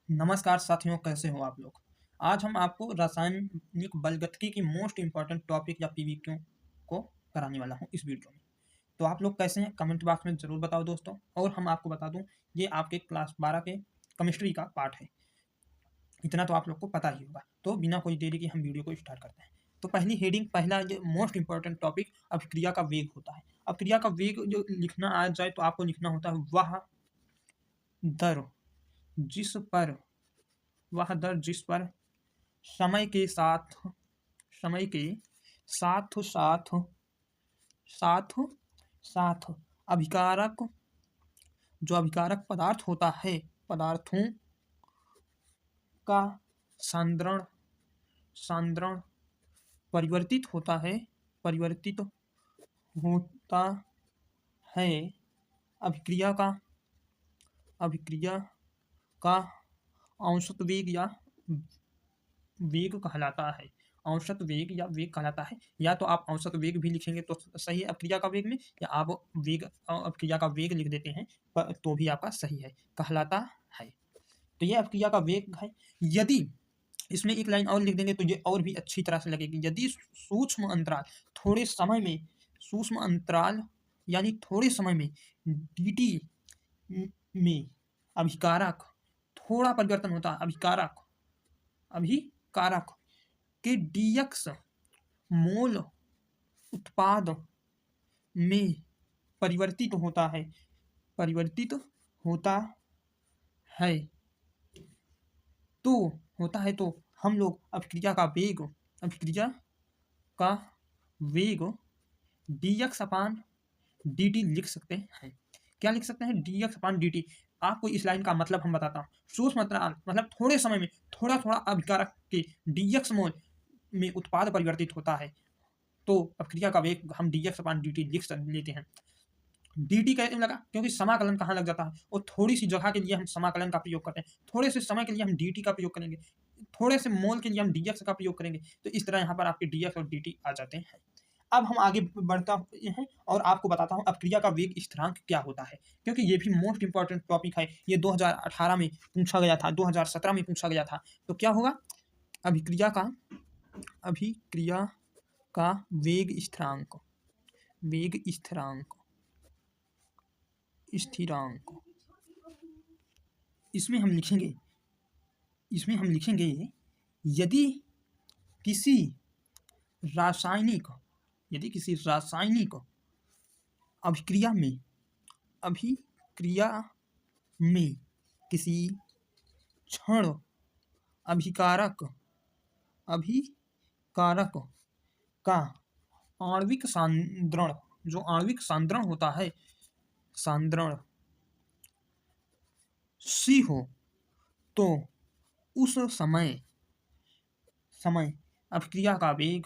नमस्कार साथियों, कैसे हो आप लोग। आज हम आपको रासायनिक बलगतिकी की मोस्ट इंपॉर्टेंट टॉपिक या पीवीक्यू को कराने वाला हूं इस वीडियो में। तो आप लोग कैसे हैं, कमेंट बॉक्स में ज़रूर बताओ दोस्तों। और हम आपको बता दूं, ये आपके क्लास 12 के केमिस्ट्री का पार्ट है। इतना तो आप लोग को पता ही होगा। तो बिना कोई देरी के हम वीडियो को स्टार्ट करते हैं। तो पहली हेडिंग, पहला ये मोस्ट इंपॉर्टेंट टॉपिक अभिक्रिया का वेग होता है। अभिक्रिया का वेग जो लिखना आ जाए तो आपको लिखना होता है दर जिस पर वह दर जिस पर समय के साथ समय के साथ साथ साथ साथ अभिकारक जो अभिकारक पदार्थ होता है, पदार्थों का सांद्रण सांद्रण परिवर्तित होता है। अभिक्रिया का अभिक्रिया का औसत वेग या वेग कहलाता है। औसत वेग या वेग कहलाता है। या तो आप औसत वेग भी लिखेंगे तो सही है अभिक्रिया का वेग में, या आप अभिक्रिया का वेग लिख देते हैं तो भी आपका सही है, कहलाता है। तो ये अभिक्रिया का वेग है। यदि इसमें एक लाइन और लिख देंगे तो ये और भी अच्छी तरह से लगेगी। यदि सूक्ष्म अंतराल थोड़े समय में सूक्ष्म अंतराल यानी थोड़े समय में dt में अभिकारक थोड़ा परिवर्तन होता है, अभिकारक के dx मोल उत्पाद में परिवर्तित होता है तो हम लोग अभिक्रिया का वेग dx अपान dt लिख सकते हैं। क्या लिख सकते हैं? dx अपान dt। आपको इस लाइन का मतलब हम बताता हूँ। सूक्ष्म अंतराल मतलब थोड़े समय में थोड़ा थोड़ा अभिकारक के dx मोल में उत्पाद परिवर्तित होता है, तो अभिक्रिया का वेग हम dx अपान dt लिख लेते हैं। dt कैसे लगा? क्योंकि समाकलन कहाँ लग जाता है, और थोड़ी सी जगह के लिए हम समाकलन का प्रयोग करते हैं, थोड़े से समय के लिए हम dt का प्रयोग करेंगे, थोड़े से मोल के लिए हम dx का प्रयोग करेंगे। तो इस तरह यहाँ पर आपके dx और dt आ जाते हैं। अब हम आगे बढ़ता हैं और आपको बताता हूँ अभिक्रिया का वेग स्थिरांक क्या होता है, क्योंकि ये भी मोस्ट इंपॉर्टेंट टॉपिक है। ये 2018 में पूछा गया था, 2017 में पूछा गया था। तो क्या होगा? अभिक्रिया का अभिक्रिया का वेग स्थिरांक स्थिरांक इसमें हम लिखेंगे यदि किसी रासायनिक अभिक्रिया में किसी क्षण अभिकारक का आणविक सांद्रण होता है, सांद्रण C हो, तो उस समय अभिक्रिया का वेग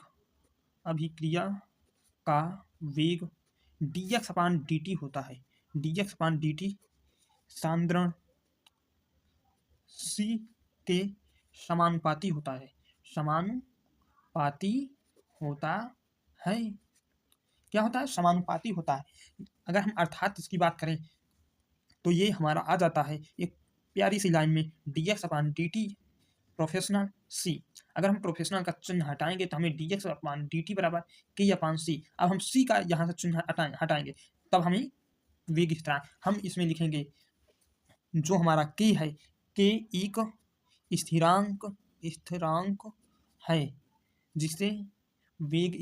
dx अपान dt होता है। dx अपान dt सांद्रण C के समानुपाती होता है। क्या होता है? समानुपाती होता है। अगर हम अर्थात इसकी बात करें तो ये हमारा आ जाता है एक प्यारी सी लाइन में, dx अपान dt प्रोफेशनल C। अगर हम प्रोफेशनल का चिन्ह हटाएंगे तो हमें dx अपान dt बराबर k अपान C। अब हम C का यहाँ से चिन्ह हटाएंगे तब हमें वेग स्थिरांक हम इसमें लिखेंगे। जो हमारा k है, k एक स्थिरांक है जिसे वेग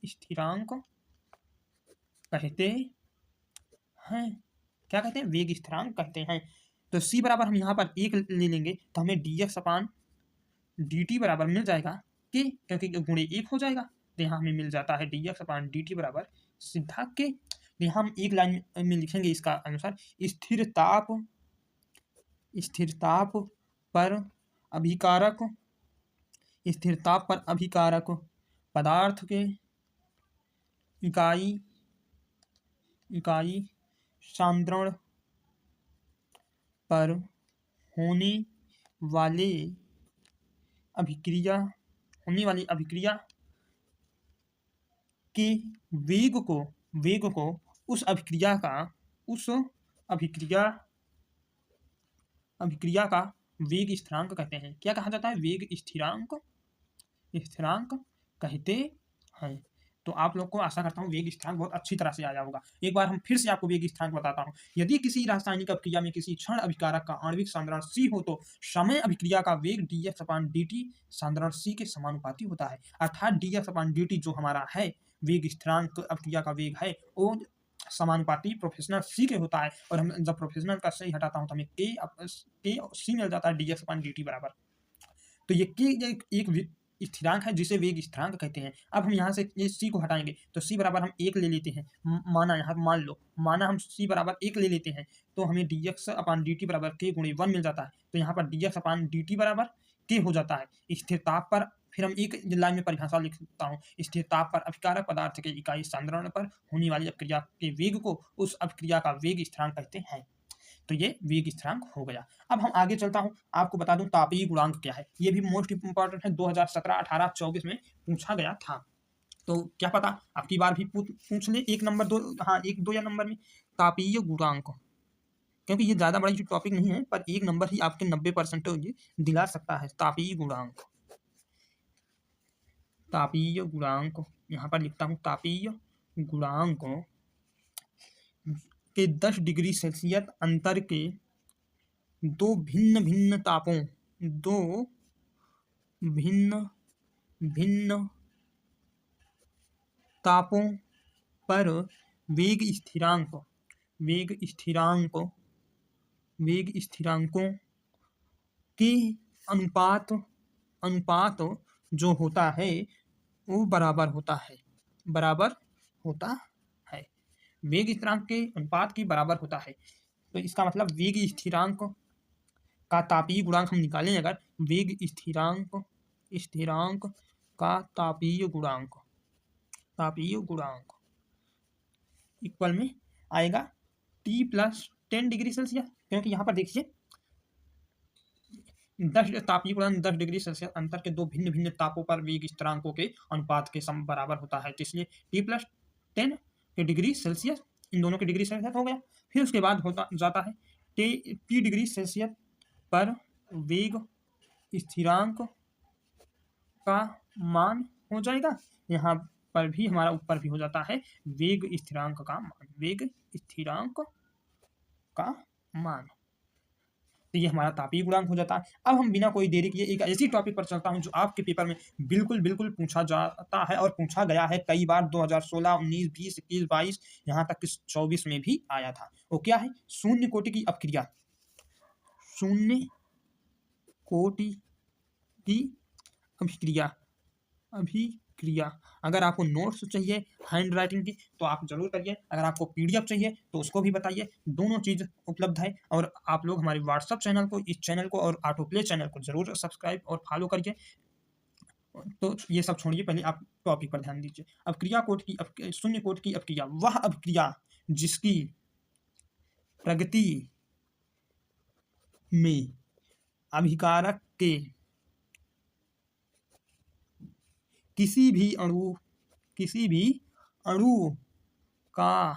स्थिरांक कहते हैं, क्या कहते हैं? वेग स्थिरांक कहते हैं। तो C बराबर हम यहाँ पर एक ले लेंगे तो हमें dx अपान dt बराबर मिल जाएगा k, क्योंकि गुणे एक हो जाएगा। तो यहाँ हमें मिल जाता है dx अपान dt बराबर सीधा k। तो यहाँ हम एक लाइन में लिखेंगे इसका अनुसार, स्थिर ताप पर अभिकारक पदार्थ के इकाई सांद्रण पर होने वाली अभिक्रिया के वेग को उस अभिक्रिया अभिक्रिया का वेग स्थिरांक कहते हैं। क्या कहा जाता है? वेग स्थिरांक, स्थिरांक कहते हैं। तो आप लोग को आशा करता हूँ वेग स्थिरांक बहुत अच्छी तरह से आया होगा। एक बार हम फिर से आपको वेग स्थिरांक बताता हूँ। यदि किसी रासायनिक अभिक्रिया में किसी क्षण अभिकारक का आणविक सांद्रण C हो तो समय अभिक्रिया का वेग dx/dt सांद्रण C के समानुपाती होता है। अर्थात dx/dt जो हमारा है वेग स्थिरांक, अभिक्रिया का वेग है, वो समानुपाती प्रोफेशनल C के होता है। और हम जब प्रोफेशनल का सही हटाता हूँ तो हमें K C मिल जाता है dx/dt बराबर। तो ये एक स्थिरांक है जिसे वेग स्थिरांक कहते हैं। अब हम यहाँ से ये C को हटाएंगे तो C बराबर हम 1 ले लेते हैं। माना यहाँ माना हम C बराबर 1 ले लेते हैं तो हमें dx/dt बराबर k गुणे 1 मिल जाता है। तो यहाँ पर dx/dt बराबर k हो जाता है। स्थिर ताप पर फिर हम एक लाइन में परिभाषा लिखता हूँ। स्थिर ताप पर अभिकारक पदार्थ के इकाई सांद्रण पर होने वाली अभिक्रिया के वेग को उस अभिक्रिया का वेग स्थिरांक कहते हैं। तो ये वेग स्थिरांक हो गया। अब हम आगे चलता हूँ, आपको बता दूं तापीय गुणांक क्या है। ये भी मोस्ट इंपॉर्टेंट है, 2017, 18, 24 में पूछा गया था। तो क्या पता अब की बार भी पूछ ले 1 नंबर 2, हाँ 1 2 या नंबर में तापीय गुणांक, क्योंकि ये ज्यादा बड़ी टॉपिक नहीं है पर 1 नंबर ही आपके 90% ये दिला सकता है। तापीय गुणांक, तापीय गुणांक यहाँ पर लिखता हूँ। तापीय गुणांक के 10 डिग्री सेल्सियस अंतर के दो भिन्न भिन्न तापों, दो भिन्न भिन्न तापों पर वेग स्थिरांक, वेग स्थिरांक, वेग स्थिरांकों के अनुपात, अनुपात जो होता है वो बराबर होता है, बराबर होता है। वेग स्थिरांक के अनुपात की बराबर होता है। तो इसका मतलब वेग स्थिरांक का तापीय गुणांक हम निकालें अगर, वेग स्थिरांक, स्थिरांक का तापीय गुणांक, तापीय गुणांक इक्वल में आएगा T + 10 डिग्री सेल्सियस। क्योंकि यहाँ पर देखिए 10 तापीय गुणांक 10 डिग्री सेल्सियस अंतर के दो भिन्न भिन्न तापों पर वेग स्थिरांकों के अनुपात के सम बराबर होता है। तो इसलिए T + 10 के डिग्री सेल्सियस, इन दोनों के डिग्री सेल्सियस हो गया। फिर उसके बाद होता जाता है T डिग्री सेल्सियस पर वेग स्थिरांक का मान हो जाएगा। यहाँ पर भी हमारा ऊपर भी हो जाता है वेग स्थिरांक का मान, वेग स्थिरांक का मान। तो ये हमारा तापीय गुणांक हो जाता है। अब हम बिना कोई देरी किए एक ऐसी टॉपिक पर चलता हूँ जो आपके पेपर में बिल्कुल बिल्कुल पूछा जाता है और पूछा गया है कई बार। 2016, 19, 20, 21, 22 यहाँ तक कि 24 में भी आया था। वो क्या है? शून्य कोटि की अपक्रिया, शून्य कोटि की अभिक्रिया, अभिक्रिया। अगर आपको नोट्स चाहिए हैंड राइटिंग की तो आप जरूर करिए, अगर आपको पीडीएफ चाहिए तो उसको भी बताइए। दोनों चीज़ उपलब्ध है। और आप लोग हमारे व्हाट्सअप चैनल को, इस चैनल को और ऑटो प्ले चैनल को जरूर सब्सक्राइब और फॉलो करिए। तो ये सब छोड़िए, पहले आप टॉपिक पर ध्यान दीजिए। अभिक्रिया कोट की, शून्य कोट की अभिक्रिया वह अभिक्रिया जिसकी प्रगति में अभिकारक के किसी भी अणु का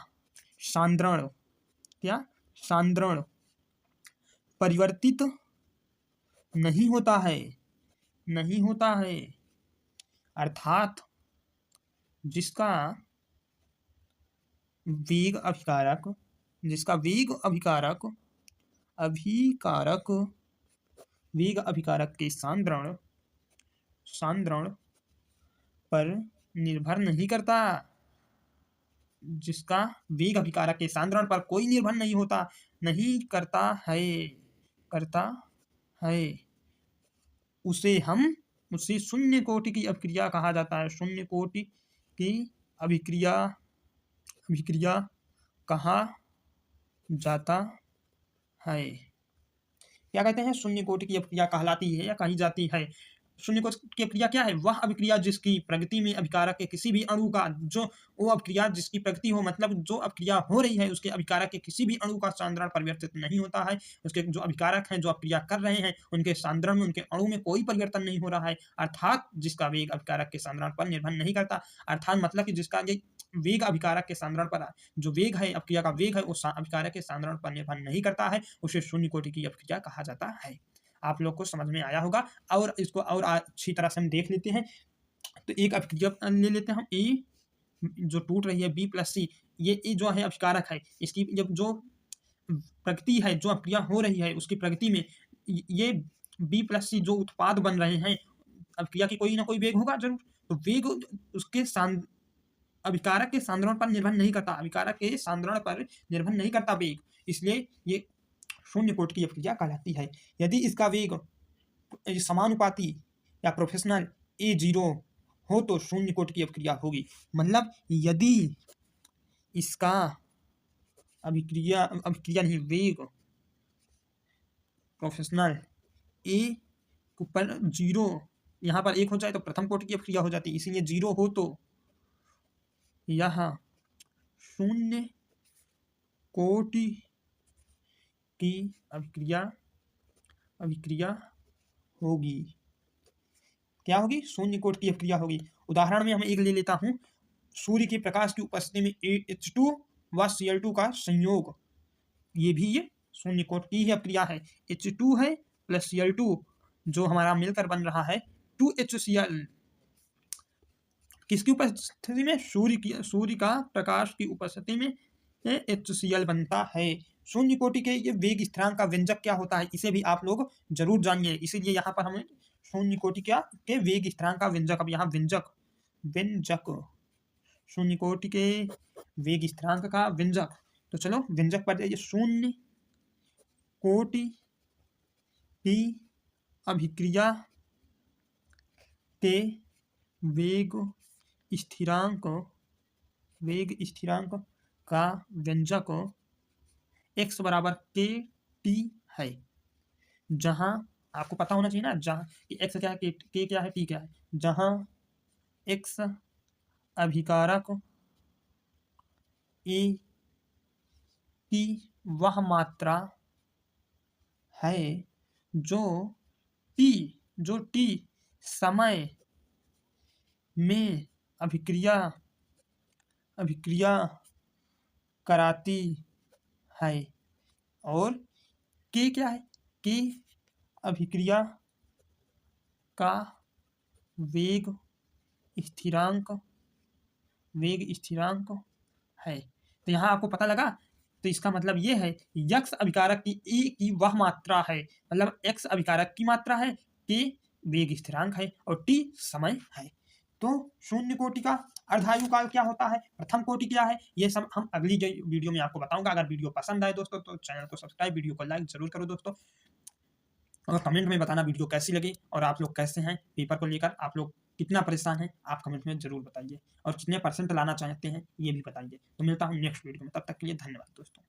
सांद्रण, क्या सांद्रण परिवर्तित नहीं होता है, नहीं होता है। अर्थात जिसका वेग अभिकारक, जिसका वेग अभिकारक, अभिकारक वेग अभिकारक के सांद्रण, सांद्रण पर निर्भर नहीं करता, जिसका वेग अभिकारक के सांद्रण पर कोई निर्भर नहीं होता, नहीं करता है, करता है, उसे शून्य कोटि की अभिक्रिया कहा जाता है। शून्य कोटि की अभिक्रिया, अभिक्रिया कहा जाता है। क्या कहते हैं? शून्य कोटि की अभिक्रिया कहलाती है या कही जाती है। शून्य कोटि की अभिक्रिया क्या है? वह अभिक्रिया जिसकी प्रगति में अभिकारक के किसी भी अणु का, जो वो अभिक्रिया जिसकी प्रगति हो, मतलब जो अभिक्रिया हो रही है उसके अभिकारक के किसी भी अणु का सांद्रण परिवर्तित नहीं होता है। उसके जो अभिकारक हैं, जो अभिक्रिया कर रहे हैं, उनके सांद्रण में, उनके अणु में कोई परिवर्तन नहीं हो रहा है। अर्थात जिसका वेग अभिकारक के सांद्रण पर निर्भर नहीं करता। अर्थात मतलब कि जिसका ये वेग अभिकारक के सांद्रण पर, जो वेग है अपक्रिया का वेग है वो अभिकारक के सांद्रण पर निर्भर नहीं करता है, उसे शून्य कोटि की अपक्रिया कहा जाता है। आप लोग को समझ में आया होगा। और इसको और अच्छी तरह से हम देख लेते हैं। तो एक अपक्रिया ले लेते हैं हम, ए जो टूट रही है बी प्लस सी, ये ए जो है अभिकारक है, इसकी जब जो प्रगति है, जो अपक्रिया हो रही है उसकी प्रगति में ये बी प्लस सी जो उत्पाद बन रहे हैं, अपक्रिया की कोई ना कोई वेग होगा जरूर। तो वेग उसके अभिकारक के सांद्रण पर निर्भर नहीं करता, अभिकारक के सांद्रण पर निर्भर नहीं करता वेग, इसलिए ये शून्य कोटि की अपक्रिया कहलाती है। यदि इसका वेग समानुपाती या प्रोफेशनल A0 हो तो शून्य कोटि की अपक्रिया होगी। मतलब यदि इसका अभिक्रिया नहीं वेग प्रोफेशनल A ऊपर 0 यहाँ पर 1 हो जाए तो प्रथम कोटि की अपक्रिया हो जाती है, इसीलिए 0 हो तो यह शून्य कोटि की अभिक्रिया होगी। क्या होगी? शून्य कोटि की अपक्रिया होगी। उदाहरण में हम एक ले लेता हूं, सूर्य के प्रकाश की उपस्थिति में H2 व Cl2 का संयोग, ये भी ये शून्य कोटि की ही अपक्रिया है। H2 है प्लस Cl2 जो हमारा मिलकर बन रहा है 2HCl, किसकी उपस्थिति में? सूर्य का प्रकाश की उपस्थिति में HCl बनता है। शून्य कोटि के ये वेग स्थिरांक का व्यंजक क्या होता है, इसे भी आप लोग जरूर जानिए। इसीलिए यहाँ पर हमें शून्य कोटि के वेग स्थिरांक का व्यंजक, अब यहाँ व्यंजक शून्य कोटि के वेग स्थिरांक का व्यंजक, तो चलो व्यंजक पर जाइए। शून्य कोटि की अभिक्रिया के वेग स्थिरांक का व्यंजक x बराबर के टी है। जहां आपको पता होना चाहिए ना, जहां x क्या है, k क्या है, t क्या है। जहां x अभिकारक A की वह मात्रा है जो t समय में अभिक्रिया कराती है, और k क्या है? k अभिक्रिया का वेग स्थिरांक है। तो यहाँ आपको पता लगा, तो इसका मतलब ये है x अभिकारक की A की वह मात्रा है, मतलब x अभिकारक की मात्रा है, k वेग स्थिरांक है और t समय है। तो शून्य कोटि का अर्धायु काल क्या होता है, प्रथम कोटि क्या है, ये सब हम अगली वीडियो में आपको बताऊंगा। अगर वीडियो पसंद आए दोस्तों तो चैनल को सब्सक्राइब, वीडियो को लाइक जरूर करो दोस्तों, और कमेंट में बताना वीडियो कैसी लगी और आप लोग कैसे हैं पेपर को लेकर, आप लोग कितना परेशान हैं आप कमेंट में जरूर बताइए, और कितने % लाना चाहते हैं ये भी बताइए। तो मिलता हूँ नेक्स्ट वीडियो में, तब तक के लिए धन्यवाद दोस्तों।